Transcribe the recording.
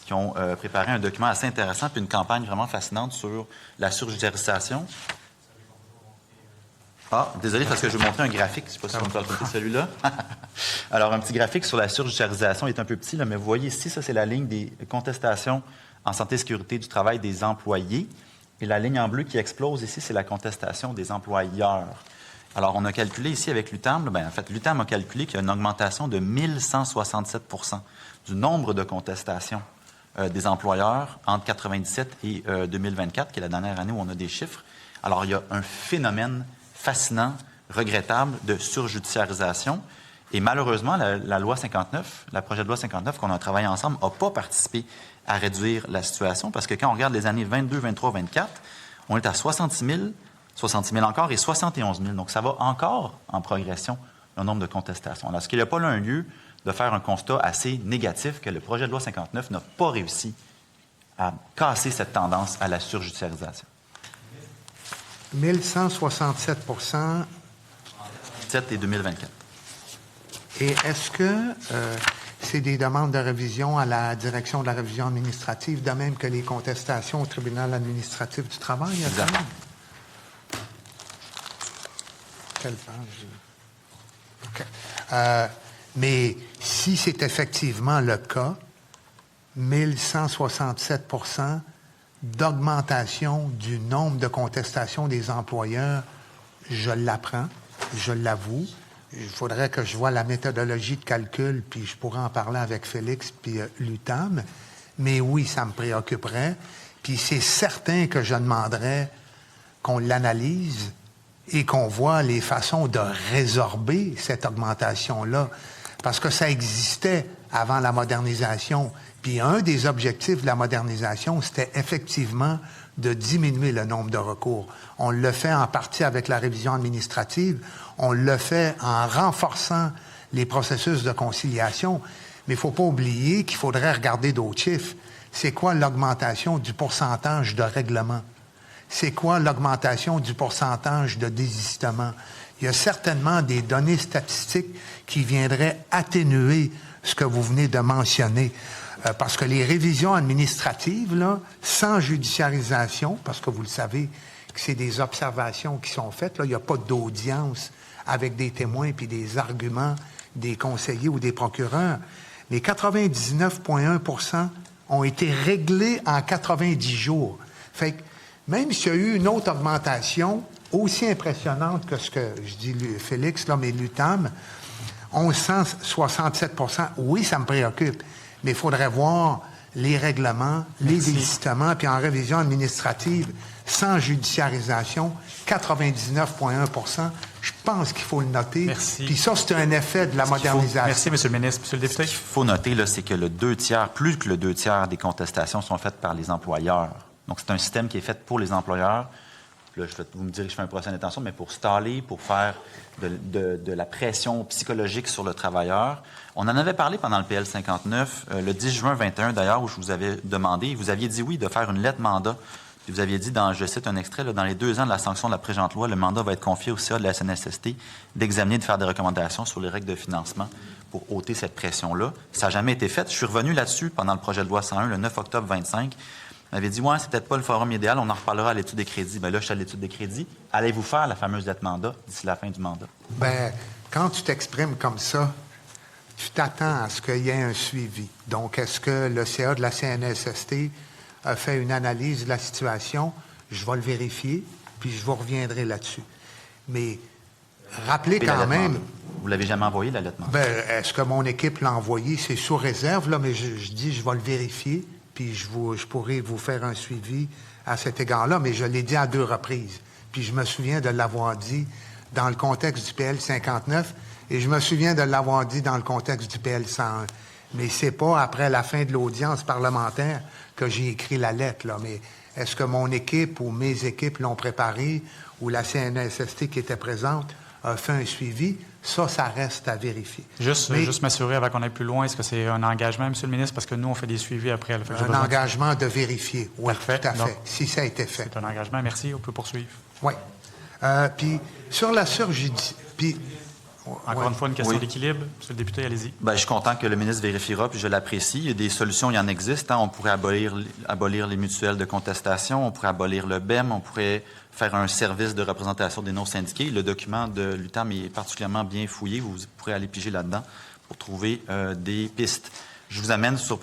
qui ont préparé un document assez intéressant puis une campagne vraiment fascinante sur la surjudiciarisation. Ah, désolé, parce que je vais vous montrer un graphique. Je ne sais pas si on peut raconter celui-là. Alors, un petit graphique sur la surjudiciarisation. Il est un peu petit, là, mais vous voyez ici, ça, c'est la ligne des contestations en santé et sécurité du travail des employés. Et la ligne en bleu qui explose ici, c'est la contestation des employeurs. Alors, on a calculé ici avec l'UTAM, en fait, l'UTAM a calculé qu'il y a une augmentation de 1167 du nombre de contestations des employeurs entre 1997 et 2024, qui est la dernière année où on a des chiffres. Alors, il y a un phénomène fascinant, regrettable de surjudiciarisation. Et malheureusement, la loi 59, le projet de loi 59 qu'on a travaillé ensemble, n'a pas participé à réduire la situation parce que quand on regarde les années 22, 23, 24, on est à 66 000 encore et 71 000. Donc, ça va encore en progression, le nombre de contestations. Alors, est-ce qu'il n'y a pas là un lieu de faire un constat assez négatif que le projet de loi 59 n'a pas réussi à casser cette tendance à la surjudiciarisation? 1167 et 2024. Et est-ce que c'est des demandes de révision à la direction de la révision administrative, de même que les contestations au tribunal administratif du travail? Exact. Quelle page? OK. Mais si c'est effectivement le cas, 1167 d'augmentation du nombre de contestations des employeurs, je l'apprends, je l'avoue. Il faudrait que je voie la méthodologie de calcul, puis je pourrais en parler avec Félix puis l'UTAM. Mais oui, ça me préoccuperait. Puis c'est certain que je demanderais qu'on l'analyse et qu'on voit les façons de résorber cette augmentation-là. Parce que ça existait avant la modernisation. Puis un des objectifs de la modernisation, c'était effectivement de diminuer le nombre de recours. On le fait en partie avec la révision administrative, on le fait en renforçant les processus de conciliation, mais il ne faut pas oublier qu'il faudrait regarder d'autres chiffres. C'est quoi l'augmentation du pourcentage de règlement? C'est quoi l'augmentation du pourcentage de désistement? Il y a certainement des données statistiques qui viendraient atténuer ce que vous venez de mentionner. Parce que les révisions administratives, là, sans judiciarisation, parce que vous le savez, que c'est des observations qui sont faites, là, il n'y a pas d'audience avec des témoins puis des arguments des conseillers ou des procureurs. Les 99,1 % ont été réglés en 90 jours. Fait que même s'il y a eu une autre augmentation aussi impressionnante que ce que je dis Félix, là, mais l'UTAM, 1167 %, oui, ça me préoccupe. Mais il faudrait voir les règlements, les désistements, puis en révision administrative, sans judiciarisation, 99,1 %. Je pense qu'il faut le noter. Merci. Puis ça, c'est un effet de la modernisation. Merci, M. le ministre. M. le député. Ce qu'il faut noter, là, c'est que plus que le 2 tiers des contestations sont faites par les employeurs. Donc, c'est un système qui est fait pour les employeurs. Là, vous me direz que je fais un procès d'intention, mais pour staller, pour faire de la pression psychologique sur le travailleur. On en avait parlé pendant le PL 59, le 10 juin 21 d'ailleurs, où je vous avais demandé, vous aviez dit oui de faire une lettre mandat. Puis vous aviez dit, je cite un extrait, là, dans les 2 ans de la sanction de la présente loi, le mandat va être confié au CA de la SNSST d'examiner, de faire des recommandations sur les règles de financement pour ôter cette pression-là. Ça n'a jamais été fait. Je suis revenu là-dessus pendant le projet de loi 101, le 9 octobre 25. On avait dit, ouais, c'est peut-être pas le forum idéal, on en reparlera à l'étude des crédits. Bien là, je suis à l'étude des crédits. Allez-vous faire la fameuse lettre mandat d'ici la fin du mandat? Bien, quand tu t'exprimes comme ça, tu t'attends à ce qu'il y ait un suivi. Donc, est-ce que le CA de la CNSST a fait une analyse de la situation? Je vais le vérifier, puis je vous reviendrai là-dessus. Mais rappelez quand même... Vous l'avez jamais envoyé, la lettre mandat? Bien, est-ce que mon équipe l'a envoyé? C'est sous réserve, là, mais je dis, je vais le vérifier, puis je pourrai vous faire un suivi à cet égard-là, mais je l'ai dit à 2 reprises. Puis je me souviens de l'avoir dit dans le contexte du PL 59 et je me souviens de l'avoir dit dans le contexte du PL 101. Mais c'est pas après la fin de l'audience parlementaire que j'ai écrit la lettre, là. Mais est-ce que mon équipe ou mes équipes l'ont préparée ou la CNSST qui était présente a fait un suivi? Ça reste à vérifier. Juste m'assurer avant qu'on aille plus loin, est-ce que c'est un engagement, M. le ministre? Parce que nous, on fait des suivis après. Un engagement de vérifier, oui, Parfait. tout à fait, Donc, si ça a été fait. C'est un engagement. Merci. On peut poursuivre. Oui. Puis, sur la Encore Ouais. une fois, une question Oui. d'équilibre. Monsieur le député, allez-y. Ben, je suis content que le ministre vérifiera, puis je l'apprécie. Il y a des solutions, il y en existe. Hein. On pourrait abolir les mutuelles de contestation, on pourrait abolir le BEM, on pourrait faire un service de représentation des non-syndiqués. Le document de l'UTAM est particulièrement bien fouillé. Vous pourrez aller piger là-dedans pour trouver des pistes. Je vous amène sur